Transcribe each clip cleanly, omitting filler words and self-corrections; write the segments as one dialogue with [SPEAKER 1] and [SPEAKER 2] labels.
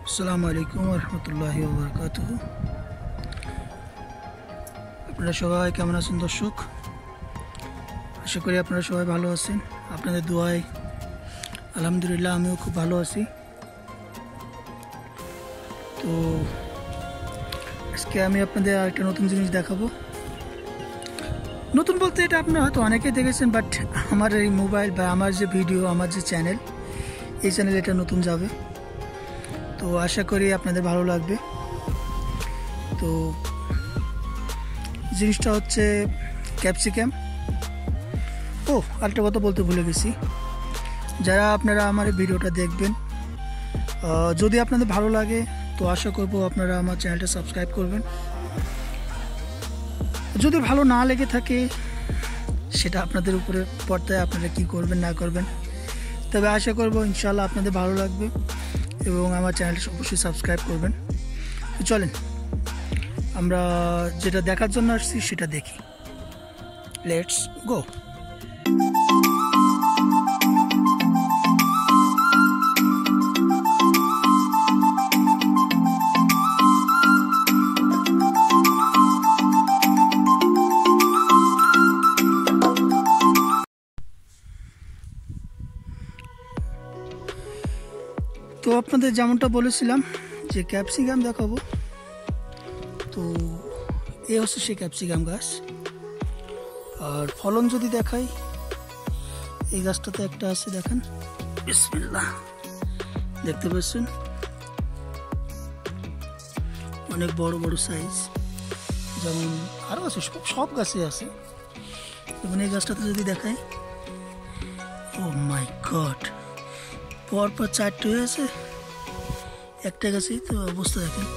[SPEAKER 1] আসসালামু আলাইকুম রহমতুল্লাহি ওয়া বারাকাতুহু। আপনারা সবাই কেমন আছেন দর্শক? আশা করি আপনারা সবাই ভালো আছেন। আপনাদের দোয়ায় আলহামদুলিল্লাহ আমিও খুব ভালো আছি। তো আজকে আমি আপনাদের আরেকটা নতুন জিনিস দেখাবো। নতুন বলতে এটা আপনারা হয়তো অনেকেই দেখেছেন, বাট আমার এই মোবাইল বা আমার যে ভিডিও, আমার যে চ্যানেল, এই চ্যানেলে এটা নতুন যাবে। তো আশা করি আপনাদের ভালো লাগবে। তো জিনিসটা হচ্ছে ক্যাপসিকাম। আরেকটা কথা বলতে ভুলে গেছি, যারা আপনারা আমার এই ভিডিওটা দেখবেন, যদি আপনাদের ভালো লাগে তো আশা করব আপনারা আমার চ্যানেলটা সাবস্ক্রাইব করবেন। যদি ভালো না লেগে থাকে সেটা আপনাদের উপরে পড়তে, আপনারা কি করবেন না করবেন, তবে আশা করব ইনশাআল্লাহ আপনাদের ভালো লাগবে এবং আমার চ্যানেলটা অবশ্যই সাবস্ক্রাইব করবেন। তো চলেন আমরা যেটা দেখার জন্য আসছি সেটা দেখি। Let's go. তো আপনাদের যেমনটা বলেছিলাম যে ক্যাপসিকাম দেখাবো। তো এই হচ্ছে সেই ক্যাপসিকাম গাছ। আর ফলন যদি দেখাই, এই গাছটাতে একটা আছে, দেখেন, বিসমিল্লাহ, দেখতে পাচ্ছেন অনেক বড় বড় সাইজ। যেমন আরও আছে, সব গাছে আছে। এবং এই গাছটাতে যদি দেখাই, ও মাই গড, পরপর 4টে হয়েছে একটা গাছেই। তো অবস্থা দেখেন,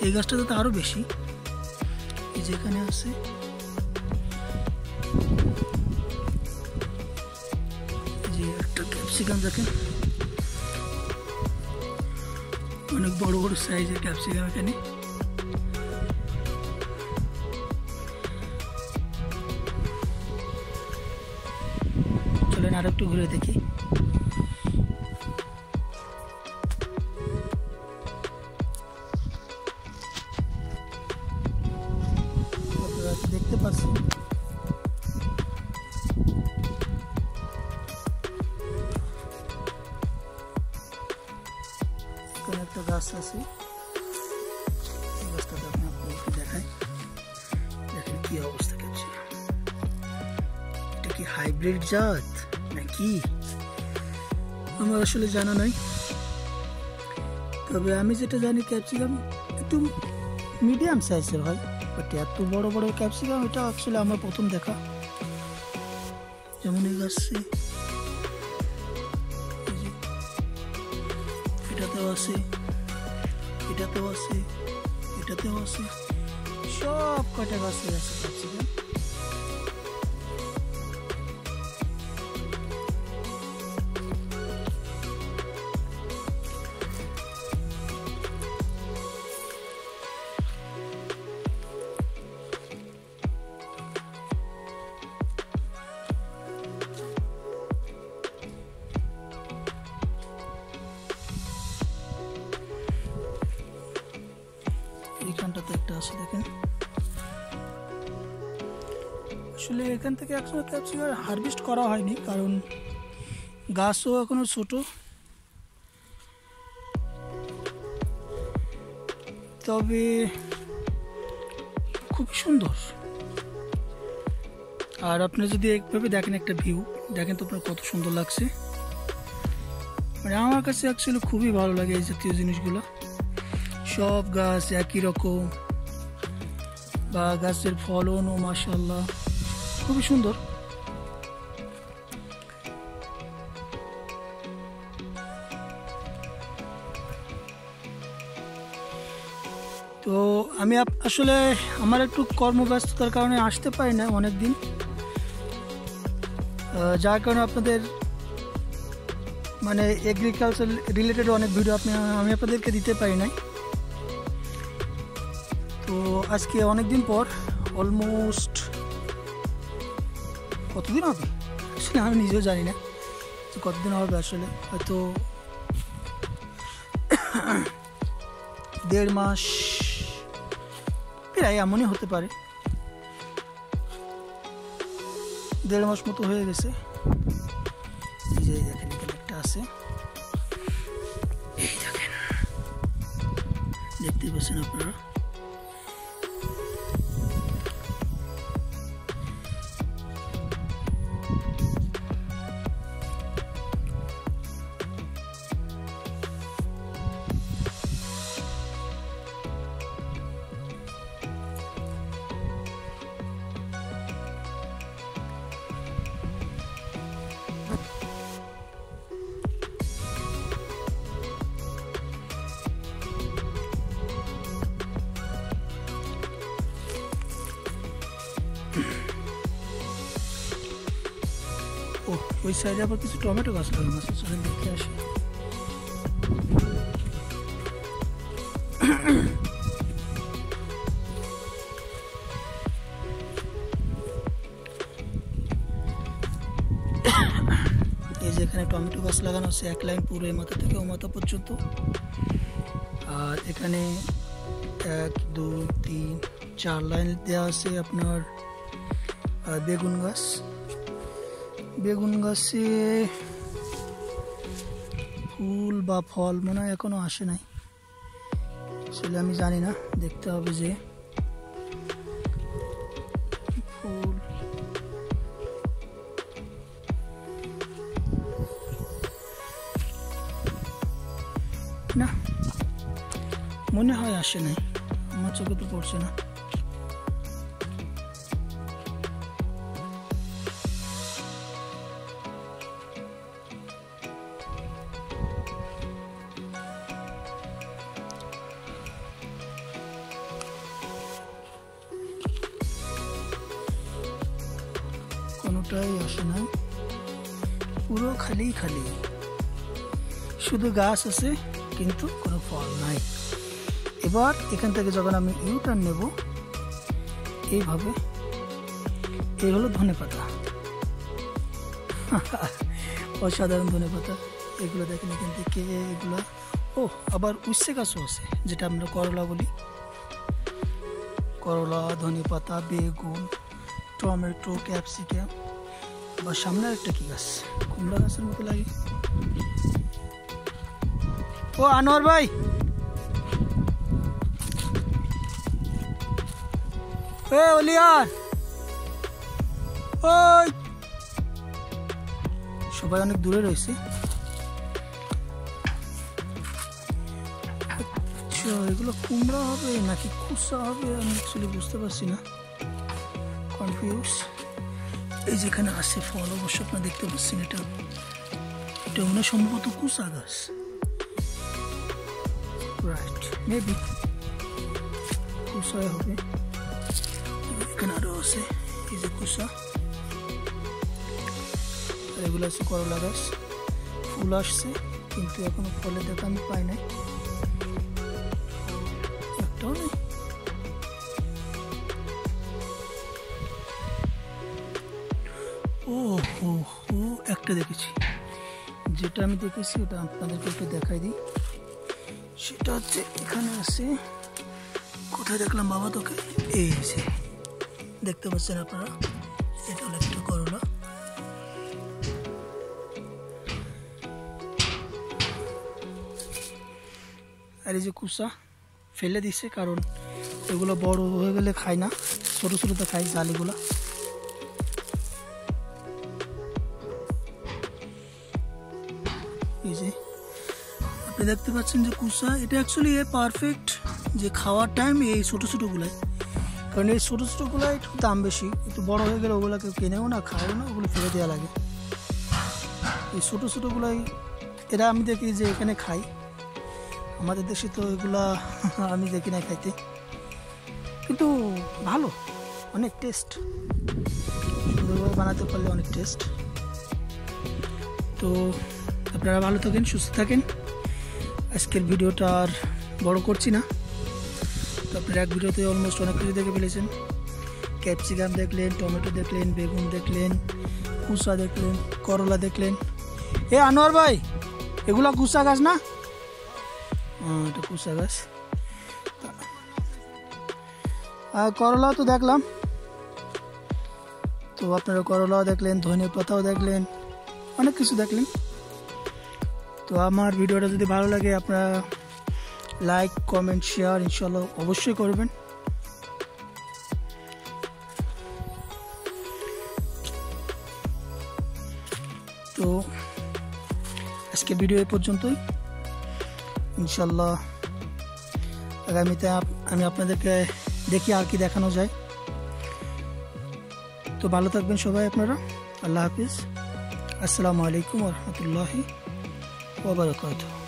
[SPEAKER 1] এই গাছটাতে তো আরও বেশি। এই যেখানে আছে, যে একটা ক্যাপসিকাম দেখেন, অনেক বড় বড় সাইজের ক্যাপসিকাম এখানে। চলেন আর একটু ঘুরে দেখি। দেখতে পাচ্ছি এখানে একটা গাছ আছে। এই গাছটাতে আপনি আপনাকে দেখাই, দেখেন কি অবস্থা। ক্যাপসিকাম এটা কি হাইব্রিড জাত নাকি আমার আসলে জানা নাই। তবে আমি যেটা জানি, ক্যাপসিকাম একটু মিডিয়াম সাইজের হয়, বাট এত বড় বড় ক্যাপসিকাম এটা আসলে আমার প্রথম দেখা। যেমন এই গাছে এটাতেও আছে, এটাতেও আছে, এটাতেও আছে, সব কটা গাছে আছে ক্যাপসিকাম। এইখানটাতে একটা আছে, দেখেন। আসলে এখান থেকে একসময় ক্যাপসিকাম হারভেস্ট করা হয়নি, কারণ গাছও এখনো ছোট। তবে খুব সুন্দর। আর আপনি যদি একভাবে দেখেন, একটা ভিউ দেখেন তো আপনার কত সুন্দর লাগছে। মানে আমার কাছে অ্যাকচুয়ালি খুবই ভালো লাগে এই জাতীয় জিনিসগুলো। সব গাছ একই রকম, বা গাছের ফলনও মাশাআল্লাহ খুবই সুন্দর। তো আমি আসলে আমার একটু কর্মব্যস্ততার কারণে আসতে পারি না অনেক দিন, যার কারণে আপনাদের মানে এগ্রিকালচার রিলেটেড অনেক ভিডিও আমি আপনাদেরকে দিতে পারি নাই। তো আজকে অনেক দিন পর, অলমোস্ট কতদিন হবে আসলে আমি নিজেও জানি না কতদিন হবে, আসলে হয়তো 1.5 মাস প্রায় এমনই হতে পারে, 1.5 মাস মতো হয়ে গেছে। এই যে দেখেন এখানে একটা আছে, এই দেখেন, দেখতেই পাচ্ছেন আপনারা। ও ওই সাইডে আবার কিছু টমেটো গাছ লাগানো আছে, চলেন দেখে আসি। এই যে এখানে টমেটো গাছ লাগানো আছে, 1 লাইন পুরো এই মাথা থেকে ও মাথা পর্যন্ত। আর এখানে 1 2 3 4 লাইন দেওয়া আছে আপনার বেগুন গাছ। বেগুন গাছে ফুল বা ফল মনে হয় এখনো আসে নাই, আসলে আমি জানি না, দেখতে হবে যে ফুল। না মনে হয় আসে নাই, আমার চোখে তো পড়ছে না। কোনোটাই আসে না, পুরো খালি খালি, শুধু গাছ আছে কিন্তু কোনো ফল নাই। এবার এখান থেকে যখন আমি ইউটার্ন নেব, এইভাবে, এই হলো ধনেপাতা, অসাধারণ ধনেপাতা। এগুলো দেখেন এখান থেকে, এগুলো ও আবার উচ্ছে গাছও আছে, যেটা আমরা করলা বলি। করলা, ধনেপাতা, বেগুন, টমেটো, ক্যাপসিকাম। আবার সামনে একটা কি গাছ, কুমড়া গাছের মতো লাগে। ও আনোয়ার ভাই, ওলিয়ার, ওই সবাই অনেক দূরে রয়েছে। আচ্ছা এগুলো কুমড়া হবে নাকি কুসা হবে আমি অ্যাকচুয়ালি বুঝতে পারছি না, কনফিউজ। এই যেখানে আছে ফল, অবশ্য আপনারা দেখতে পাচ্ছেন, এটা মনে হয় সম্ভবত কুসা গাছ, রাইট, মেবি কুসাই হবে। এখানে আরো আছে, এই যে কুসা। এগুলো আছে করলা গাছ, ফুল আসছে কিন্তু এখনো ফলের দেখা আমি পাই নাই, একটাও নেই। ও হো হো, একটা দেখেছি, যেটা আমি দেখেছি ওটা আপনাদেরকে একটু দেখাই দিই। সেটা হচ্ছে এখানে আছে, কোথায় দেখলাম বাবা তোকে, এই যে দেখতে পাচ্ছেন আপনারা, এটা হলো একটা করলা। আর এই যে কুসা ফেলে দিচ্ছে, কারণ এগুলো বড় হয়ে গেলে খায় না, ছোট ছোটতে খাই জালিগুলা। এই যে আপনি দেখতে পাচ্ছেন যে কুসা, এটা অ্যাকচুয়ালি পারফেক্ট যে খাওয়ার টাইম এই ছোটো ছোটোগুলাই, কারণ এই ছোটো ছোটোগুলাই একটু দাম বেশি, একটু বড় হয়ে গেলে ওগুলো কেউ কেনেও না, খায়ও না, ওগুলো ফেলে দেওয়া লাগে। এই ছোটো ছোটোগুলাই এরা আমি দেখি যে এখানে খাই, আমাদের দেশে তো এগুলা আমি দেখি না খাইতে, কিন্তু ভালো, অনেক টেস্ট, সুন্দরভাবে বানাতে পারলে অনেক টেস্ট। তো আপনারা ভালো থাকেন, সুস্থ থাকেন। আজকের ভিডিওটা আর বড় করছি না, তো আপনারা এক ভিডিওতে অলমোস্ট অনেক কিছু দেখে ফেলেছেন। ক্যাপসিকাম দেখলেন, টমেটো দেখলেন, বেগুন দেখলেন, কুসা দেখলেন, করলা দেখলেন। এ আনোয়ার ভাই, এগুলা কুসা গাছ না? এটা কুসা গাছ। করলা তো দেখলাম, তো আপনারা করলাও দেখলেন, ধনে পাতাও দেখলেন, অনেক কিছু দেখলেন। তো আমার ভিডিওটা যদি ভালো লাগে আপনারা লাইক কমেন্ট শেয়ার ইনশাল্লাহ অবশ্যই করবেন। তো আজকে ভিডিও এই পর্যন্তই, ইনশাল্লাহ আগামীতে আমি আপনাদেরকে দেখি আর কি দেখানো যায়। তো ভালো থাকবেন সবাই আপনারা, আল্লাহ হাফিজ, আসসালামু আলাইকুম ওয়া রাহমাতুল্লাহি ওয়া বারাকাতুহু।